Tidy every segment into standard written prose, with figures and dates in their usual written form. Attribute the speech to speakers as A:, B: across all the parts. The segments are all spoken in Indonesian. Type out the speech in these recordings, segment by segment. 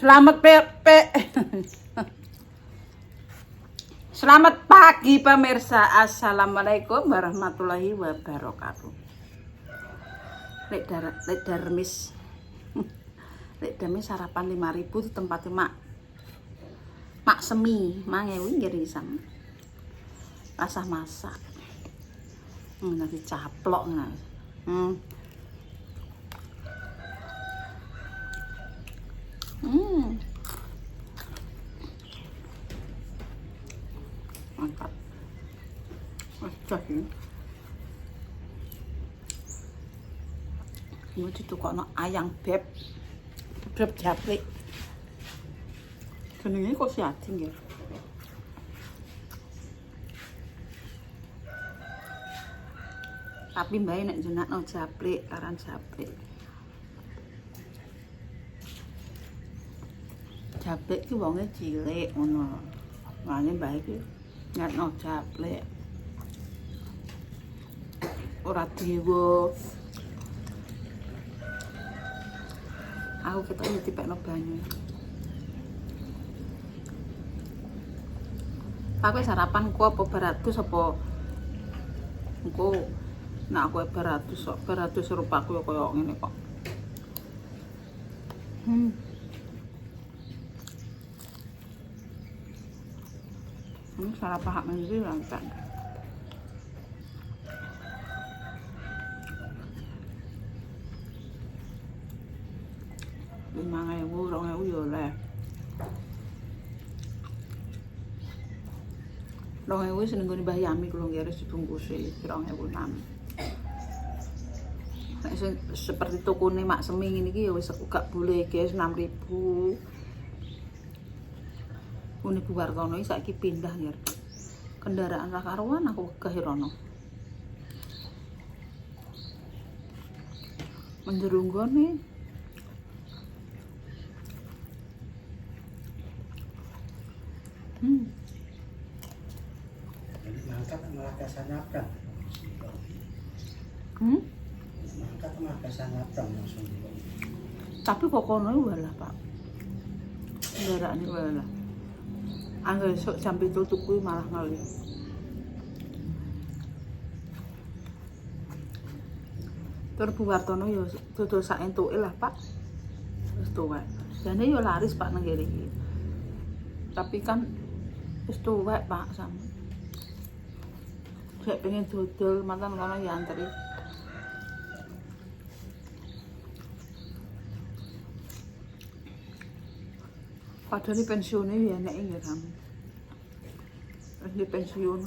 A: Selamat Selamat pagi pemirsa. Assalamualaikum warahmatullahi wabarakatuh. Lek Darmis. Lek Darmis sarapan 5.000 di tempatnya Mak Semi, mangewi nggih sam. Rasah masak. Nanti caplok nah. Mantap. Wah, ini. Ini ditukokno ayang beb japrik. Jenenge kok siading ya. Tapi mbae nek jenakno japrik, aran japrik. Japrik ki wonge cilik ngono. Mane mbae ki nyatno japrik. Ora dewa. Aku ketemu dipekno banyu. Aku sarapan ku apa beratus apa engko nek aku beratus rupaku ya koyo ngene kok. Ini salah paham ini lancar. Rong ewu yo oleh. 2.000 seneng nggone Mbah Yami kula nggih harus dibungkusi 2.006. Nek seperti tokone Mak Semi ngene iki ya wis gak boleh guys 6.000. Une Bu Wartono iki saiki pindah ya. Kendaraan ra karuan aku wegah rono. Menjerunggone
B: Jadi mangkat malah kesan nabrak. Mangkat malah kesan nabrak langsung.
A: Tapi kok kono walah, Pak. Kendaraan iki walah. Angger esuk jam 7 tuku malah ngali. Tur Bu Wartono ya dodol sak entuke lah, Pak. Wis tuwek. Jane yo laris Pak nang kene iki. Tapi kan wis tuwek Pak sam. Sek pengen dodol mantan kono ya antri. Padahal pensiunnya ya enak ya kamu. Di pensiun.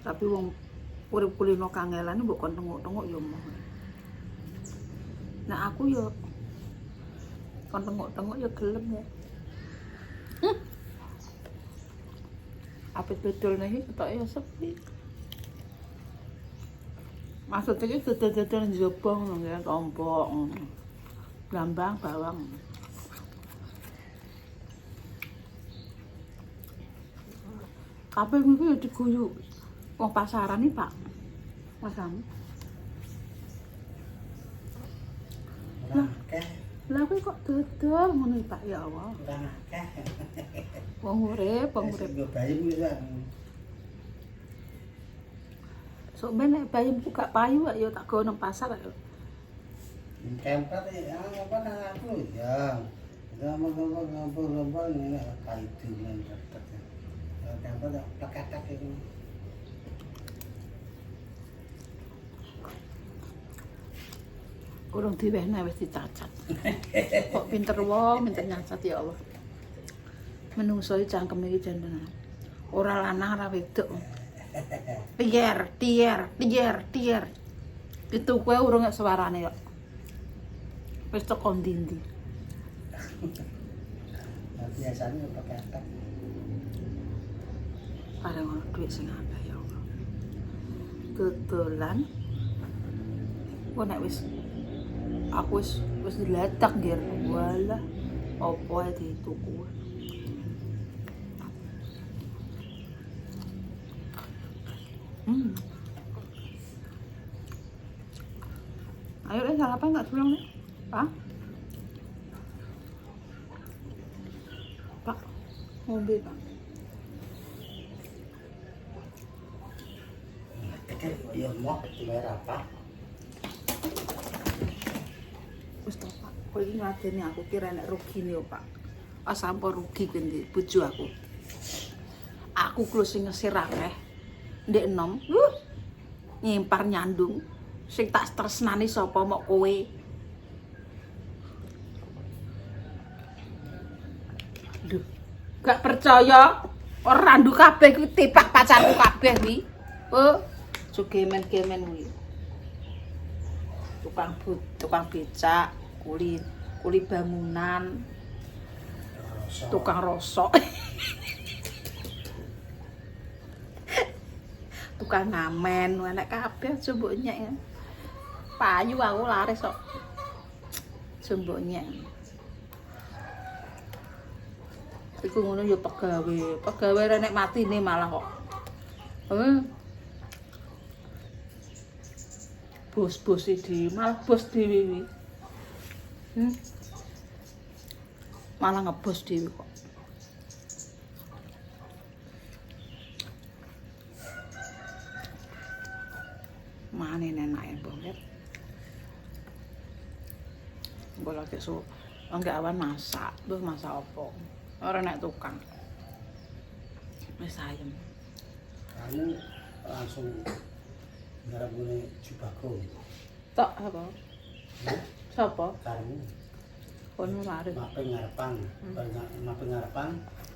A: Tapi wong urip kulino kangelan mbok kon tengok-tengok ya moh. Nah aku ya kon tengok-tengok ya gelem ya. Apit betul nih ketoke ya sepi. Maksudnya itu dodol njaba ngono ya tompok ngono. Gambang bawang. Kabeh iki ya diguyu wong pasaran iki, Pak. Masam. Lah kok dodol ngono Pak ya Allah.
B: Kurang akeh.
A: Wong urip.
B: Yo bayem bisa.
A: Sok ben nek bayem buka payu ya tak go nang pasar ya.
B: Tempat ya apa nang aku ya. Gampang ini kaitu men tetep. Tempat tak itu.
A: Urung diwehne wis dicacat. Kok pinter wong, pinter nyacat ya Allah. Menungso iki cangkeme iki jantenan. Ora lanang ora wedok. Tier. Itu kowe urung suarane kok. Wis teko ndi-ndi.
B: Biasanya pakai atak.
A: Bareng ono duit sing akeh ya Allah. Dodolan. Kok nek aku wis diletak nggih. Walah. Opo ae dituku. Ayo sarapan enggak pulang nih. Pak. Pak, ngombe Pak.
B: Ya mau dibayar apa?
A: Wis to Pak, kowe iki ngadeni aku kira nek rugine yo Pak. Sampe rugi kuwi ndi bojo aku. Aku kulo sing ngesir akeh. Ndek enom, nyimpar nyandung. Sing tak tresnani sapa mok kowe. Duh, gak percaya. Ora randu kabeh kuwi tipak pacarku kabeh kuwi. Oh, gemen-gemen kuwi. Tukang becak, kuli bangunan, tukang rosok. Tukang ngamen, enek kabeh coba nyek. Payu aku laris kok. Coba nyek. Iku ngono ya pegawe nek matine malah kok. Bos-bos iki malah bos dhewe iki. Malah ngebos dhewe kok. Mane enake banget. Mbok lagi enggak awan masak, terus masak apa? Ora nek tukang. Wis ayem.
B: Kamu langsung garap gune Jubago.
A: Tok apa? Sapa?
B: Kamu
A: Kono laris.
B: mape ngarepan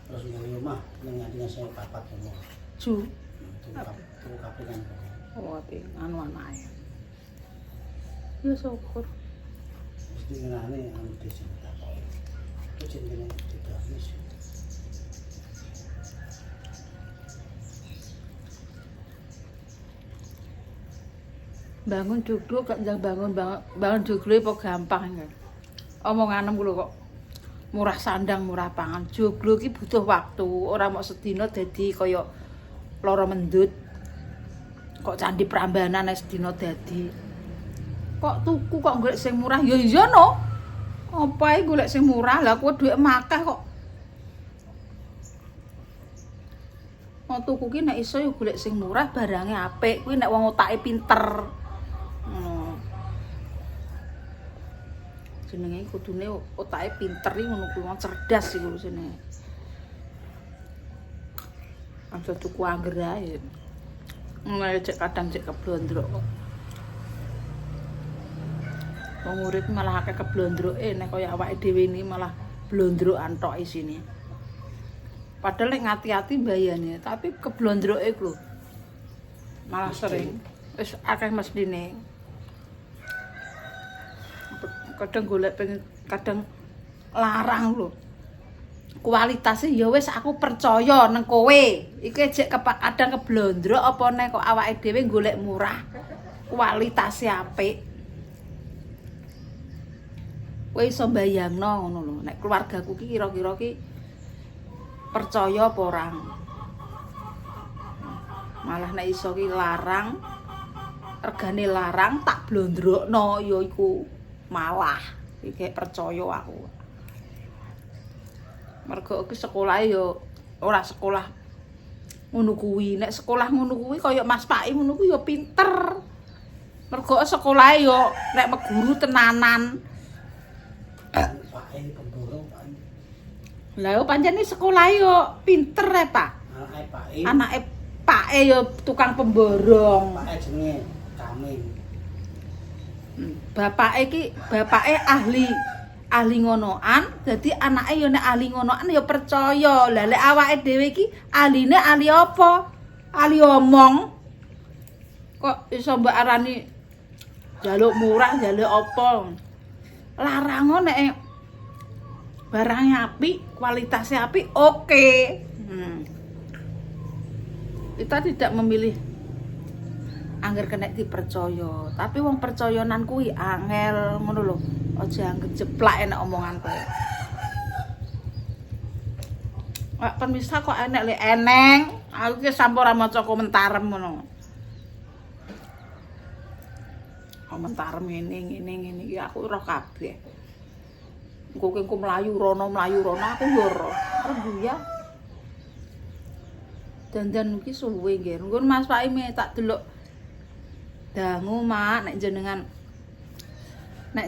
B: terus ngene omah ning nganti saya papat semua.
A: Ju.
B: Tuh kapisan.
A: Oh, api anu anake. Ya syukur.
B: Mesti ngenane anu desa tak kok. Itu jenenge digrafis.
A: Bangun duduk gak njang bangun joglo apa gampang ya. Omonganem kuwi kok murah sandang murah pangan. Joglo ki butuh waktu, ora mok sedina dadi kaya lara mendut. Kok candi Prambanan sedina dadi. Kok tuku kok golek sing murah ya iya no. Apa ae golek sing murah lah kowe dhuwit makeh kok. Mau tuku ki nek iso ya golek sing murah barange apik. Kuwi nek wong otake pinter. Jenenge kudune otake pinter iki ngono kuwi wong cerdas iki urusane. Aja tuku angger ae. Mulai kadang cek keblondrok kok. Wong urip malah akeh keblondroke nek kaya awake dhewe ini malah blondrokan tok isine. Padahal nek ngati-ati mbayane, tapi keblondroke lho. Malah sering wis akeh mestine. Kadang golek kadang larang lho. Kualitasnya ya wis aku percaya nang kowe. Iki jek kadang keblondrok apa nek kok awake dhewe golek murah. Kualitasnya apik. Kowe iso mbayangno ngono lho. Nek keluargaku ki kira-kira ki percaya apa ora. Malah nek iso ki larang, regane larang tak blondrokno ya iku malah iki percaya aku. Mergo iki sekolahe yo ora sekolah ngono kuwi. Nek sekolah ngono kuwi kaya Mas Pak ngono kuwi yo pinter. Mergo sekolahe yo nek guru tenanan.
B: Pake pemborong Pak.
A: Lah pancen sekolah yo pinter e, Pak. Anake Pake yo tukang pemborong.
B: Pake jenenge Kaming.
A: Bapake ahli ngonoan, dadi anake yo nek ahli ngonoan yo percaya. Lah lek awake dhewe iki ahline ahli apa? Ahli omong. Kok iso mbok arani jaluk murah, jaluk apa? Larang nek barangnya apik, kualitasnya apik, oke. Kita tidak memilih angger kena dipercaya, tapi wong percayanan kuwi angel ngono lho. Aja anggap jeplak enak omongan kowe. Wak pemirsa kok enek lek eneng, aku ki sampe ora maca komentarem ngono. komentar ngene iki aku roh kabeh. Engko engko mlayu rono aku yo ora. Ya. Dandan iki suwe nggih. Engko Mas Paime tak delok dangu mak nek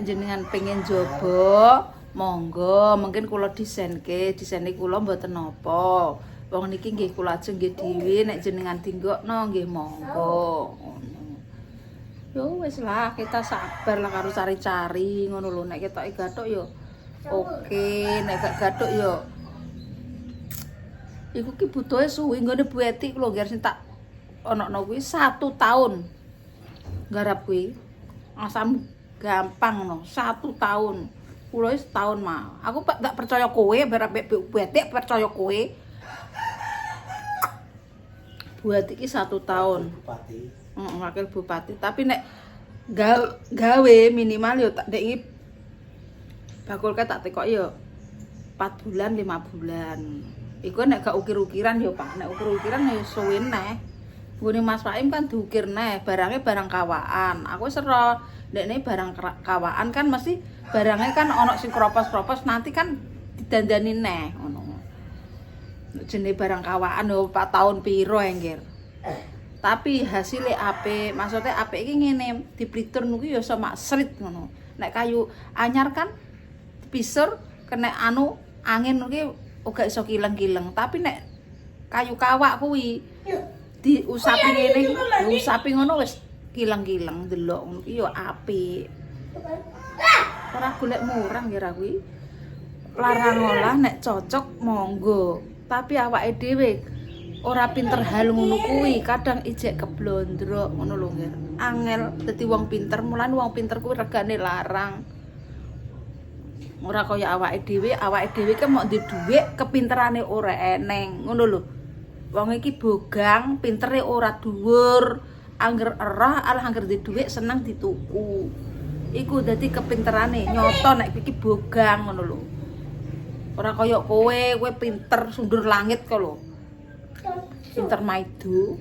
A: jenengan pengen jobo monggo mungkin kula disene kula mboten napa. Wong niki nggih kula ajeng nggih dhewe nek jenengan tinggokno nggih monggo. Yo wis lah kita sabar lah karo cari-cari ngono lho nek ketoke gathuk yo oke nek gak gathuk yo iku ki butuhe suwi nggone Bu Eti lho nggih sing tak ono kuwi 1 tahun. Garap kuwi asam gampang no 1 tahun. Kula wis setahun mah. Aku gak percaya kowe barep Bu Eti percaya kowe. Buat iki 1 tahun.
B: Bupati.
A: Wakil bupati. Tapi nek gawe minimal yo tak ndek bakul tak tekok yo 4 bulan 5 bulan. Iku nek gak ukir-ukiran yo Pak. Nek ukir-ukiran yo suwe neh. Nggone Mas Paim kan diukir neh, barangnya barang kawaan. Aku sero ndekne barang kawaan kan mesti barangnya kan ono sing kropos-kropos nanti kan didandani neh ngono. Jenis barang kawaan lho 4 tahun piro enggir. Tapi hasilnya apik, maksudnya apik iki ngene, diplitur niku ya iso maksrit ngono. Nek kayu anyar kan dipisur kena angin iki uga iso kileng-kileng, tapi nek kayu kawak kuwi diusapi ngene, diusapi ngono wis kileng-kileng delok ngono iki ya apik. Ora golek murah nggih ra kuwi. Larang olah nek cocok monggo. Tapi awake dhewe ora pinter hal ngono kuwi, kadang ijek keblondrok ngono lho nggih. Angel dadi wong pinter, mulane wong pinter kuwi regane larang. Ora kaya awake dhewe ki mok ndek dhuwit, kepinterane ora eneng, ngono lho. Wong iki bogang, pintere ora dhuwur, angger erah alah angger ndek dhuwit seneng dituku. Iku dadi kepinterane, nyoto nek iki bogang ngono lho. Ora kaya kowe pinter sundur langit kok lho. Pinter maido.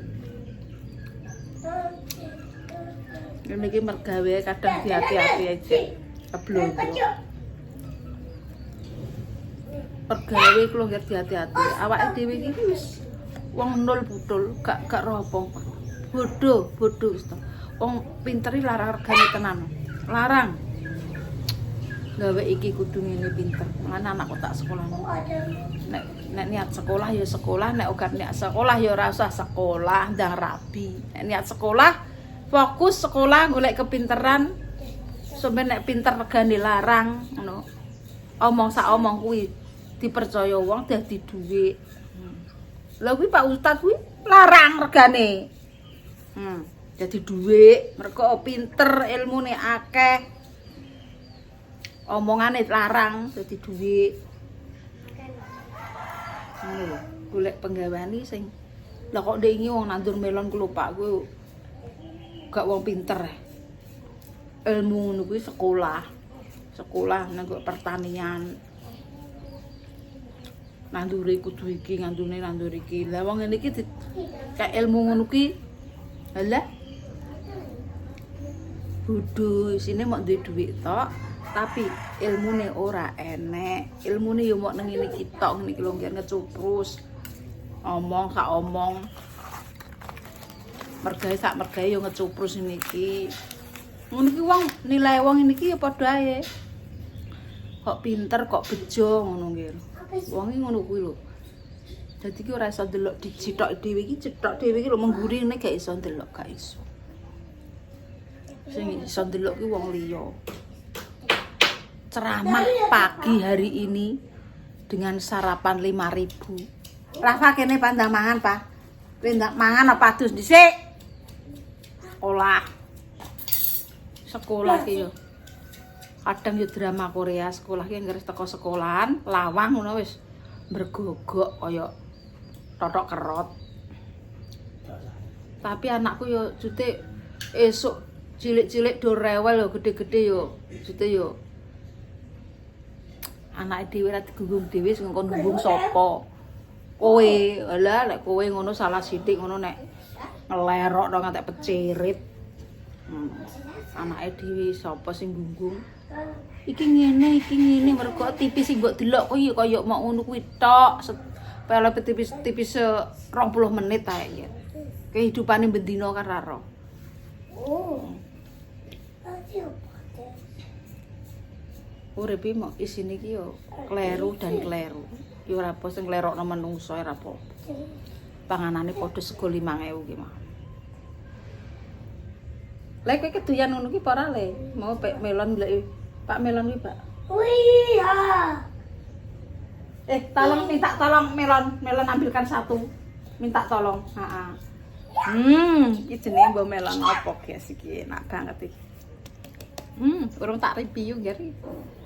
A: Ngene iki mergawe kadang hati-hati aja. Keblondro. Pergawe kulo nggih hati-hati. Awake dhewe iki wis wong nol putul, gak roh apa. Bodoh wis to. Wong pinter iki larang regane tenan. Larang. Gawe iki kudu ngene pinter. Mulane anakku tak sekolahno. Nek niat sekolah ya sekolah, nek ora niat sekolah ya ora usah sekolah, ndang rabi. Nek niat sekolah, fokus sekolah golek kepinteran. Sampe nek pinter regane larang ngono. Omong sak omong kuwi dipercaya wong dadi dhuwit. Lha kuwi Pak Ustaz kuwi larang regane. Dadi dhuwit, mergo pinter, ilmune akeh. Omongane larang dadi dhuwit. Ngono lho, golek penggaweane sing lha kok ndek iki wong nandur melon ku lho Pak kuwi gak wong pinter. Ilmu ngono kuwi sekolah nang pertanian. Nandure kudu iki, ngandune nandur iki. Lah wong ngene iki kayak ilmu ngono kuwi halah bodho isine mok duwe dhuwit tok. Tapi ilmune ora enek. Ilmune yo mok nang ngene iki tok, ngene iki lho nggih ngecuprus. Omong sak omong. Mergawe sak mergawe yo ngecuprus ngene iki. Ngono iki wong nilai wong ngene iki ya padha ae. Kok pinter kok bejo ngono nggih. Wong iki ngono kuwi lho. Dadi ki ora iso ndelok dicetok dhewe iki, cetok dhewe iki lho mengguri ngene gak iso ndelok, gak iso. Sing iso ndelok ki wong liya. Ceramah pagi hari ini dengan sarapan 5.000. Rafa kene pandang mangan, Pak. Pindak mangan apa adus dhisik? Sekolah ki yo. Kadang yo drama Korea, sekolah ki ngres teko sekolahan, lawang ngono wis bergogok kaya totok kerot. Tapi anakku yo jute esuk cilik-cilik do rewel yo, gede-gede yo. Jute yo anake dhewe ra digunggung dhewe sing kon gunggung sapa? Kowe. Lah nek kowe ngono salah sithik ngono nek ngelerok dong ngantek pecirit. Anake dhewe sapa sing gunggung? Iki ngene mergo TV sing mbok delok kuwi kaya mau ngono kuwi tok. Pele tipis 20 menit ae ya. Kehidupane bendina kan ra ro. Uripe mok isine iki yo kleru dan kleru. Yo ora apa sing nglerokno menungso ora apa. Panganane padha sego 5.000 ki mah. Lek kowe kedoyan ngono ki apa ora le? Mau pek melon golek Pak Melon kuwi, Pak.
C: Iya.
A: Minta tolong melon ambilkan satu. Minta tolong. Heeh. Iki jenenge mbok melon opo guys iki enak banget iki. Urung tak review gari.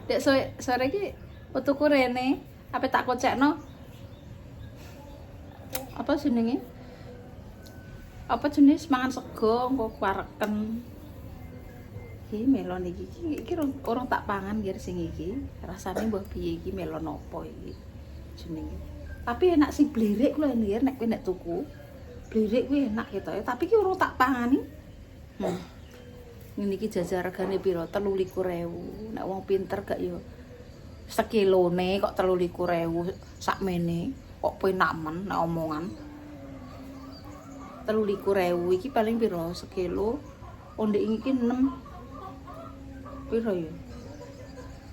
A: Dek sore iki utuku rene, apa tak kocekno? Apa jenenge? Apa jenis mangan sego engko wareken. Iki melon iki orang tak pangan gari sing iki. Rasane mbah piye iki melon opo iki jenenge. Tapi enak sing blirik lho nek kowe nek tuku. Blirik kuwi enak ketoke, tapi iki urung tak pangani. Ngene iki jajar regane piro? 23.000. Nek wong pinter gak yo sekilone kok 23.000 sakmene. Kok penak men nek omongan. 23.000 iki paling piro? Sekilo. Ondek iki 6 piro ya?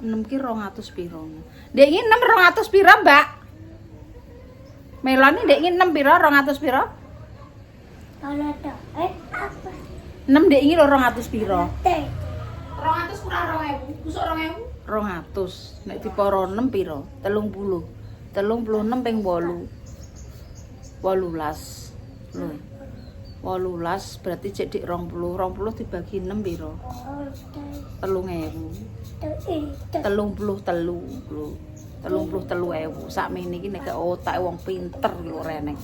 A: 6 ki 200 piro. Ndek iki 6 200 piro, Mbak? Melon iki ndek iki 6 piro? 200 piro?
C: Kalau ada apa?
A: 6 dek iki lho 200 piro?
C: 200
A: kurang 2.000. Kusuk 2.000. 200. Nek diporo 6 piro? 30. 36 ping 8. 18. Lho. 18 berarti cek dik 20. 20 dibagi 6 piro? 3.000. 33 lho. 33.000 sakmene iki nek otak wong pinter lho rene.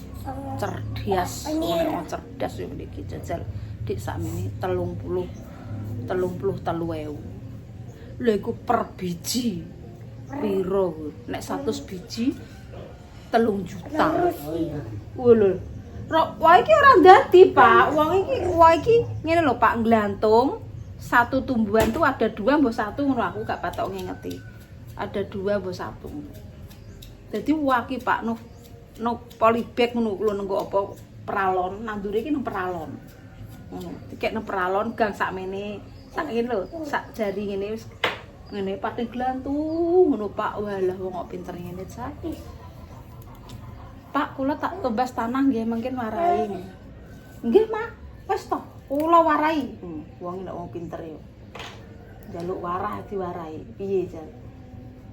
A: Cerdas, wong cerdas yo iki jajal dik sakmene 33.000. Lha iku per biji piro? Nek 100 biji 3 juta. Lho. Wah iki ora ndadi, Pak. Wong iki ngene lho, Pak, nglantung satu tumbuhan tuh ada 2 mbok 1 ngono aku gak patok ngingeti. Ada 2 mbok 1. Dadi waki Pak no polybag ngono lho nenggo apa peralon, nandure iki nang peralon. Ngono, dikek nang peralon gang sakmene. Sak ngene lho, sak jari ngene wis ngene pating glantung ngono Pak. Walah wong kok pinter ngene saiki. Pak, kula tak tumbas tanah nggih mungkin warai. Nggih, Mak. Wis to, kula warai. Wong nek wong pinter yo. Njaluk warah diwarai. Piye jan?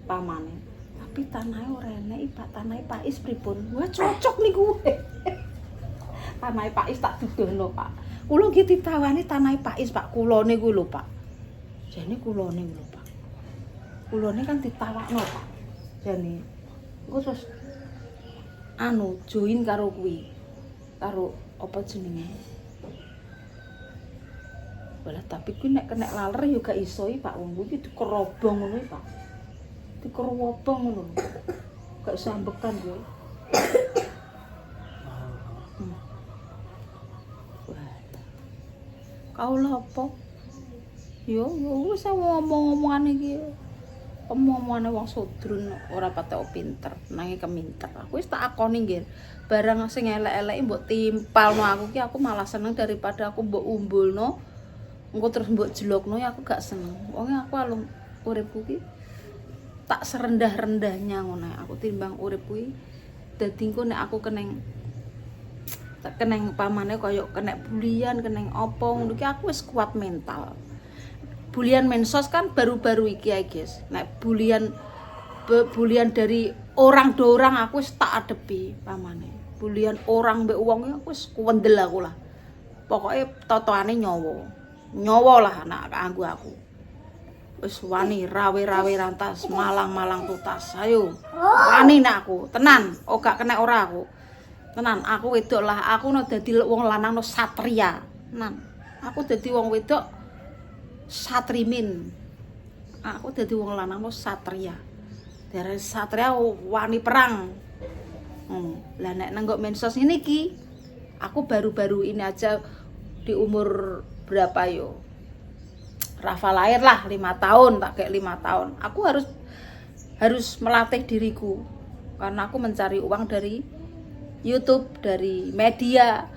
A: Pamane. Tapi tanahe ora enek, Pak. Tanahe Pak Is pripun? Wah, cocok niku. Tanahe Pak Is tak dudono, Pak. Kula nggih ditawani tanahe Pak Is, Pak. Kulone kuwi lho, Pak. Jane kulone lho, Pak. Kulone kan ditawakno, Pak. Jane. Engko terus join karo kuwi. Karo apa jenenge? Walah tapi kuwi nek kena laler ya gak iso Pak. Wong kuwi dikerobong ngono Pak. Dikerobong ngono. Gak sambekan kuwi. Kaula apa? Yo wis ngomong-ngomongan iki. Omong-omongane wong sodrun ora patek pinter, nanging keminter. Aku wis tak akoni nggih. Barang sing elek-eleki mbok timpalno aku ki aku malah seneng daripada aku mbok umbulno. Engko terus mbok jelokno ya aku gak seneng. Wonge aku alung uripku ki tak serendah-rendahnya ngono. Aku timbang urip kuwi dadi engko nek aku keneng pamane kaya kena bulian, keneng apa ngono ki aku wis kuat mental. Bulian mensos kan baru-baru iki ya guys. Nek bulian dari orang do orang aku wis tak adepi pamane. Bulian orang mbek wong aku wis kuwendel aku lah. Pokoke totoane nyawa. Nyawa lah anak kanggo aku. Wis wani rawe-rawe rantas, malang-malang tutas. Ayo. Wani nek aku, tenan. Oh gak kena ora aku. Tenan, aku wedok lah. Aku no dadi wong lanang no satria. Tenan. Aku dadi wong wedok satrimin. Aku dadi wong lanang no satria. Dari satria wani perang. Lah nek nenggok mensos ngene iki, aku baru-baru ini aja di umur berapa yo Rafa lahir lah 5 tahun, tak kayak 5 tahun. Aku harus melatih diriku karena aku mencari uang dari YouTube, dari media.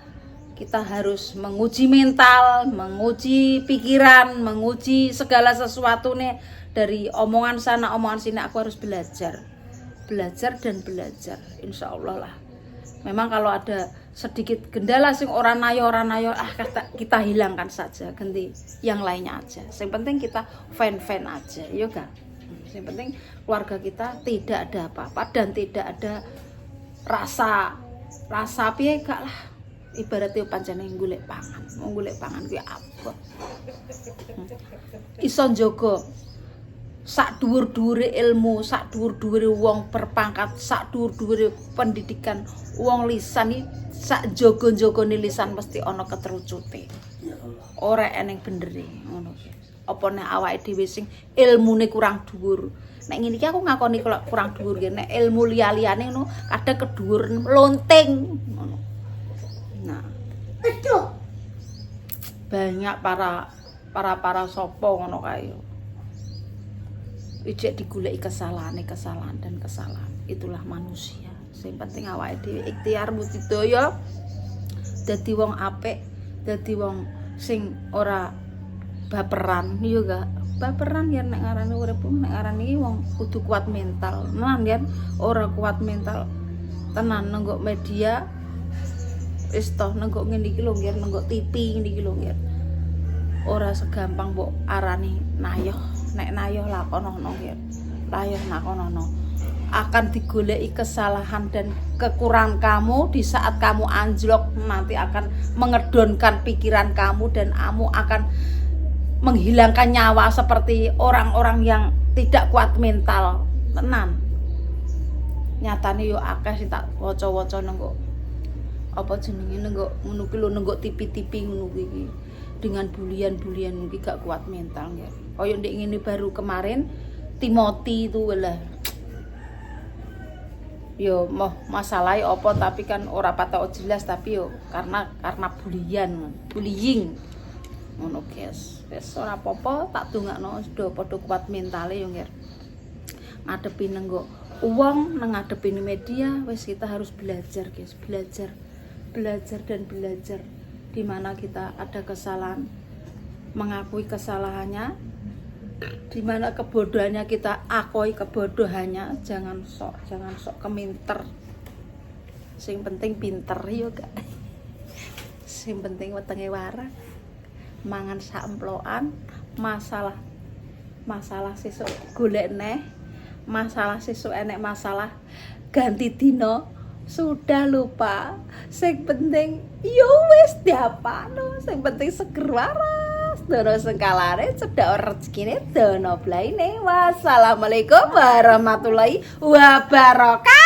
A: Kita harus menguji mental, menguji pikiran, menguji segala sesuatu nih dari omongan sana, omongan sini. Aku harus belajar dan belajar, insya Allah lah. Memang kalau ada sedikit kendala sing orang nayo kita hilangkan saja, ganti yang lainnya aja. Yang penting kita fan aja, yo gak. Yang penting keluarga kita tidak ada apa-apa dan tidak ada rasa piye gak lah. Ibaratnya pancene golek pangan kuwi abot. Iso njogo sak dhuwur-dhuwure ilmu, sak dhuwur-dhuwure wong berpangkat, sak dhuwur-dhuwure pendidikan, wong lisan iki sak jaga-jagane lisan mesti ana ketrucute.
B: Ya Allah.
A: Ora eneng bendere ngono ki. Apa nek awake dhewe sing ilmune kurang dhuwur. Nek ngene iki aku ngakoni kalau kurang dhuwur ki, nek ilmu liya-liyane ngono kadang kedhuwur lonting ngono. Nah,
C: Aduh.
A: banyak para sapa ngono kae. Ijek digoleki kesalahan dan kesalahan. Itulah manusia. Sing penting awake dhewe ikhtiar budidaya dadi wong apik, dadi wong sing ora baperan yo gak. Baperan ya nek ngarani urip nek ngarani wong kudu kuat mental. Tenan ya ora kuat mental tenan nenggok media wis toh nenggok ngene iki lho nggih, nenggok TV ngene iki lho nggih. Ora segampang mbok arani nayoh. Nek nayoh lakonono nggih. Nayoh lakonono. Akan digoleki kesalahan dan kekurangan kamu di saat kamu anjlok, nanti akan mengedonkan pikiran kamu dan kamu akan menghilangkan nyawa seperti orang-orang yang tidak kuat mental. Tenan. Nyatane yo akeh sing tak waca-waca nenggo apa jenenge nenggo ngono ki lho, nenggo tipi-tipi ngono iki. Dengan bulian iki gak kuat mental ya. Kayak ndek ngene baru kemarin Timothy itu lah. Yo moh masalah apa tapi kan ora patok jelas tapi yo karena bullying. Ngono guys. Wis ora apa-apa tak dongakno sedo padha kuat mentale yo nggih. Ngadepi nenggo uang nang ngadepi media wis kita harus belajar guys, belajar di mana kita ada kesalahan, mengakui kesalahannya, di mana kebodohannya kita akui kebodohannya, jangan sok keminter. Sing penting pinter yo gak. Sing penting wetenge waras. Mangan saemplokan, masalah sesuk golek neh, masalah sesuk enek masalah ganti dino. Sudah lupa. Sing penting yo wis diapano, sing penting seger waras. Dono sengkalane cedak rezekine dono blaine. Wassalamualaikum warahmatullahi wabarakatuh.